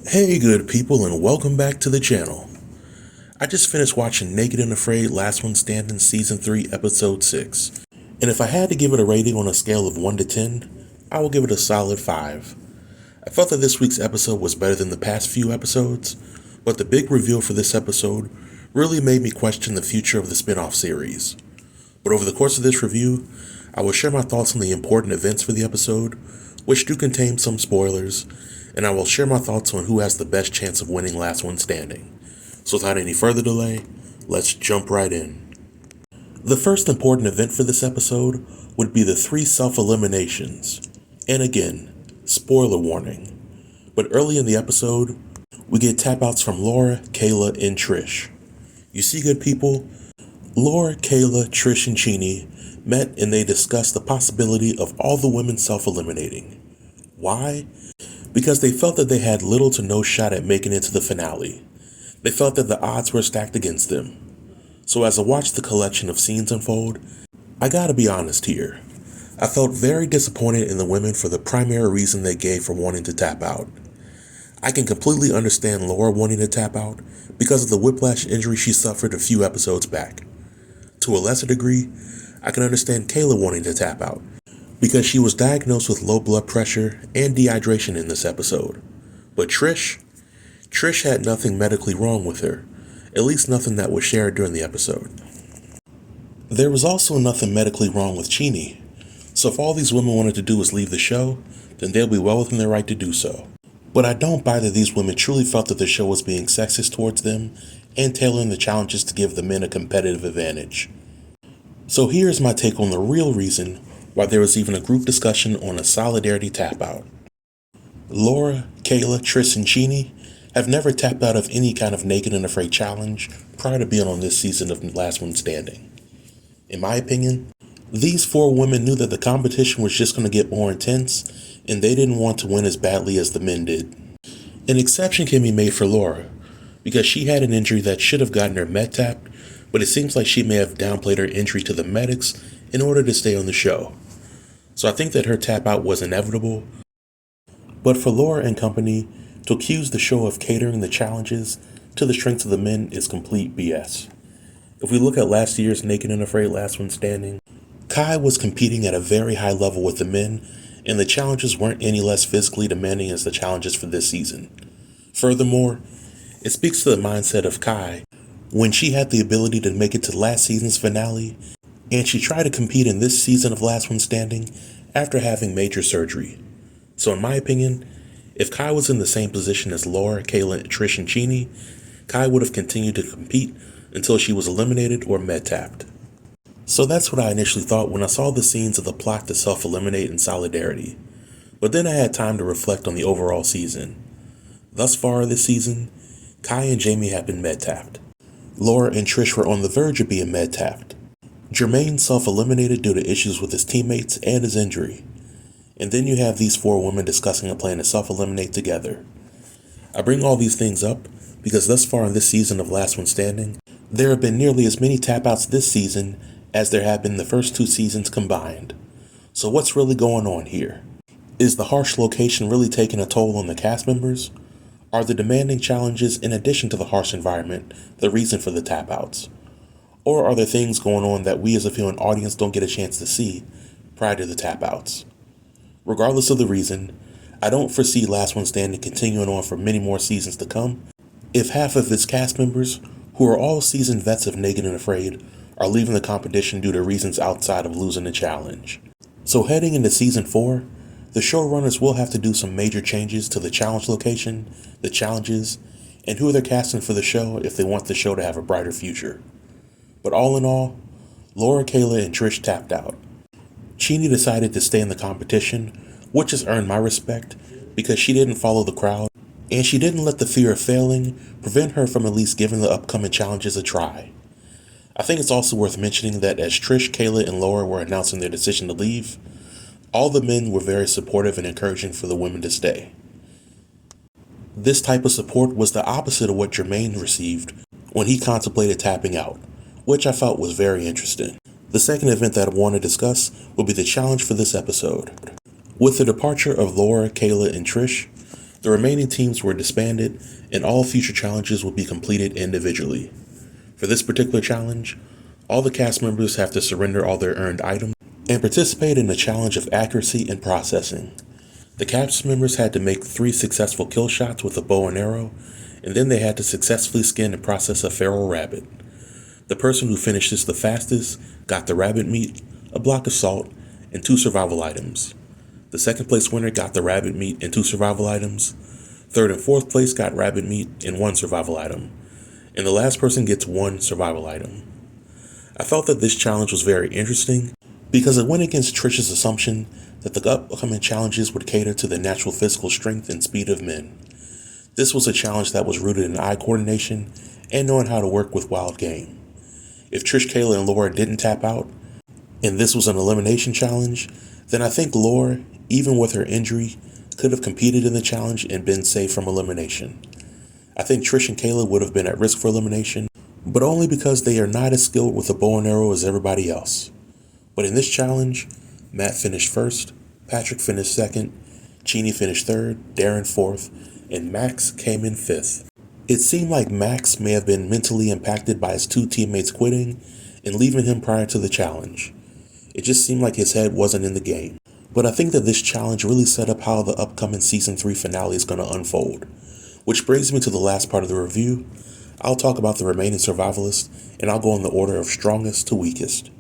Hey good people, and welcome back to the channel. I just finished watching Naked and Afraid Last One Standing Season 3 Episode 6. And if I had to give it a rating on a scale of 1 to 10, I will give it a solid 5. I felt that this week's episode was better than the past few episodes, but the big reveal for this episode really made me question the future of the spin-off series. But over the course of this review, I will share my thoughts on the important events for the episode, which do contain some spoilers, and I will share my thoughts on who has the best chance of winning Last One Standing. So without any further delay, let's jump right in. The first important event for this episode would be the 3 self-eliminations. And again, spoiler warning. But early in the episode, we get tap-outs from Laura, Kayla, and Trish. You see, good people, Laura, Kayla, Trish, and Chini met and they discussed the possibility of all the women self-eliminating. Why? Because they felt that they had little to no shot at making it to the finale. They felt that the odds were stacked against them. So as I watched the collection of scenes unfold, I gotta be honest here. I felt very disappointed in the women for the primary reason they gave for wanting to tap out. I can completely understand Laura wanting to tap out because of the whiplash injury she suffered a few episodes back. To a lesser degree, I can understand Kayla wanting to tap out because she was diagnosed with low blood pressure and dehydration in this episode. But Trish had nothing medically wrong with her, at least nothing that was shared during the episode. There was also nothing medically wrong with Chini, so if all these women wanted to do was leave the show, then they'll be well within their right to do so. But I don't buy that these women truly felt that the show was being sexist towards them and tailoring the challenges to give the men a competitive advantage. So here's my take on the real reason why there was even a group discussion on a solidarity tap out. Laura, Kayla, Trish, and Chini have never tapped out of any kind of Naked and Afraid challenge prior to being on this season of Last One Standing. In my opinion, these 4 women knew that the competition was just going to get more intense, and they didn't want to win as badly as the men did. An exception can be made for Laura, because she had an injury that should have gotten her med tapped, but it seems like she may have downplayed her injury to the medics in order to stay on the show. So I think that her tap out was inevitable. But for Laura and company to accuse the show of catering the challenges to the strengths of the men is complete BS. If we look at last year's Naked and Afraid Last One Standing, Kai was competing at a very high level with the men, and the challenges weren't any less physically demanding as the challenges for this season. Furthermore, it speaks to the mindset of Kai when she had the ability to make it to last season's finale, and she tried to compete in this season of Last One Standing after having major surgery. So in my opinion, if Kai was in the same position as Laura, Kayla, Trish, and Chini, Kai would have continued to compete until she was eliminated or med-tapped. So that's what I initially thought when I saw the scenes of the plot to self-eliminate in solidarity. But then I had time to reflect on the overall season. Thus far this season, Kai and Jamie have been med-tapped. Laura and Trish were on the verge of being med-tapped. Jermaine self-eliminated due to issues with his teammates and his injury. And then you have these 4 women discussing a plan to self-eliminate together. I bring all these things up because thus far in this season of Last One Standing, there have been nearly as many tap-outs this season as there have been the first 2 seasons combined. So what's really going on here? Is the harsh location really taking a toll on the cast members? Are the demanding challenges in addition to the harsh environment the reason for the tap-outs? Or are there things going on that we as a viewing audience don't get a chance to see prior to the tap-outs? Regardless of the reason, I don't foresee Last One Standing continuing on for many more seasons to come if half of its cast members, who are all seasoned vets of Naked and Afraid, are leaving the competition due to reasons outside of losing the challenge. So heading into season 4, the showrunners will have to do some major changes to the challenge location, the challenges, and who they're casting for the show if they want the show to have a brighter future. But all in all, Laura, Kayla, and Trish tapped out. Chini decided to stay in the competition, which has earned my respect because she didn't follow the crowd, and she didn't let the fear of failing prevent her from at least giving the upcoming challenges a try. I think it's also worth mentioning that as Trish, Kayla, and Laura were announcing their decision to leave, all the men were very supportive and encouraging for the women to stay. This type of support was the opposite of what Jermaine received when he contemplated tapping out, which I felt was very interesting. The second event that I want to discuss will be the challenge for this episode. With the departure of Laura, Kayla, and Trish, The remaining teams were disbanded, and all future challenges will be completed individually. For this particular challenge, all the cast members have to surrender all their earned items and participate in the challenge of accuracy and processing. The cast members had to make 3 successful kill shots with a bow and arrow, and then they had to successfully skin and process a feral rabbit. The person who finished this the fastest got the rabbit meat, a block of salt, and 2 survival items. The second place winner got the rabbit meat and 2 survival items. Third and fourth place got rabbit meat and 1 survival item. And the last person gets 1 survival item. I felt that this challenge was very interesting because it went against Trish's assumption that the upcoming challenges would cater to the natural physical strength and speed of men. This was a challenge that was rooted in eye coordination and knowing how to work with wild game. If Trish, Kayla, and Laura didn't tap out, and this was an elimination challenge, then I think Laura, even with her injury, could have competed in the challenge and been safe from elimination. I think Trish and Kayla would have been at risk for elimination, but only because they are not as skilled with a bow and arrow as everybody else. But in this challenge, Matt finished first, Patrick finished second, Jeannie finished third, Darren fourth, and Max came in fifth. It seemed like Max may have been mentally impacted by his 2 teammates quitting and leaving him prior to the challenge. It just seemed like his head wasn't in the game. But I think that this challenge really set up how the upcoming Season 3 finale is going to unfold. Which brings me to the last part of the review. I'll talk about the remaining Survivalists, and I'll go in the order of strongest to weakest.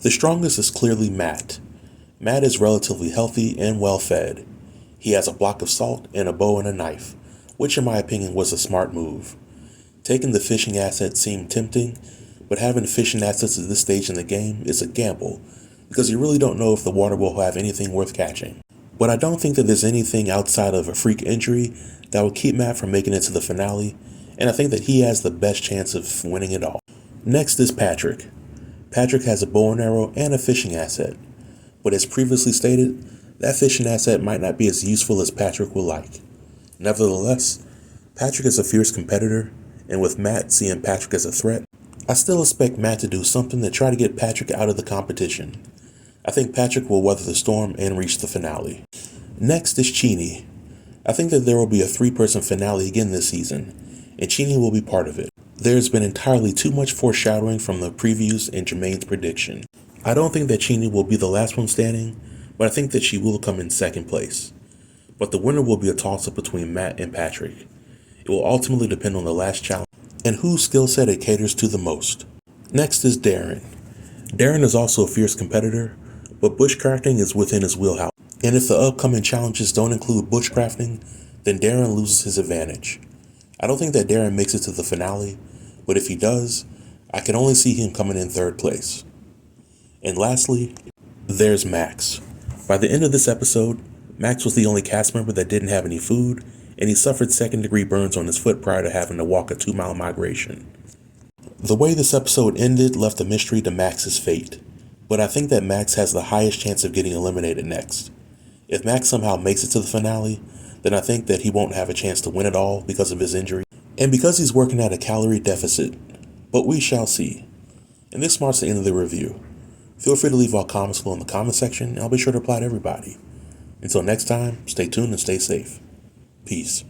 The strongest is clearly Matt. Matt is relatively healthy and well fed. He has a block of salt and a bow and a knife, which in my opinion was a smart move. Taking the fishing asset seemed tempting, but having fishing assets at this stage in the game is a gamble, because you really don't know if the water will have anything worth catching. But I don't think that there's anything outside of a freak injury that will keep Matt from making it to the finale, and I think that he has the best chance of winning it all. Next is Patrick. Patrick has a bow and arrow and a fishing asset, but as previously stated, that fishing asset might not be as useful as Patrick would like. Nevertheless, Patrick is a fierce competitor, and with Matt seeing Patrick as a threat, I still expect Matt to do something to try to get Patrick out of the competition. I think Patrick will weather the storm and reach the finale. Next is Chini. I think that there will be a 3-person finale again this season, and Chini will be part of it. There's been entirely too much foreshadowing from the previews and Jermaine's prediction. I don't think that Chini will be the last one standing, but I think that she will come in second place. But the winner will be a toss-up between Matt and Patrick. It will ultimately depend on the last challenge and whose skill set it caters to the most. Next is Darren. Darren is also a fierce competitor, but bushcrafting is within his wheelhouse. And if the upcoming challenges don't include bushcrafting, then Darren loses his advantage. I don't think that Darren makes it to the finale, but if he does, I can only see him coming in third place. And lastly, there's Max. By the end of this episode, Max was the only cast member that didn't have any food, and he suffered second-degree burns on his foot prior to having to walk a 2-mile migration. The way this episode ended left a mystery to Max's fate, but I think that Max has the highest chance of getting eliminated next. If Max somehow makes it to the finale, then I think that he won't have a chance to win it all because of his injury, and because he's working at a calorie deficit, but we shall see. And this marks the end of the review. Feel free to leave all comments below in the comment section, and I'll be sure to reply to everybody. Until next time, stay tuned and stay safe. Peace.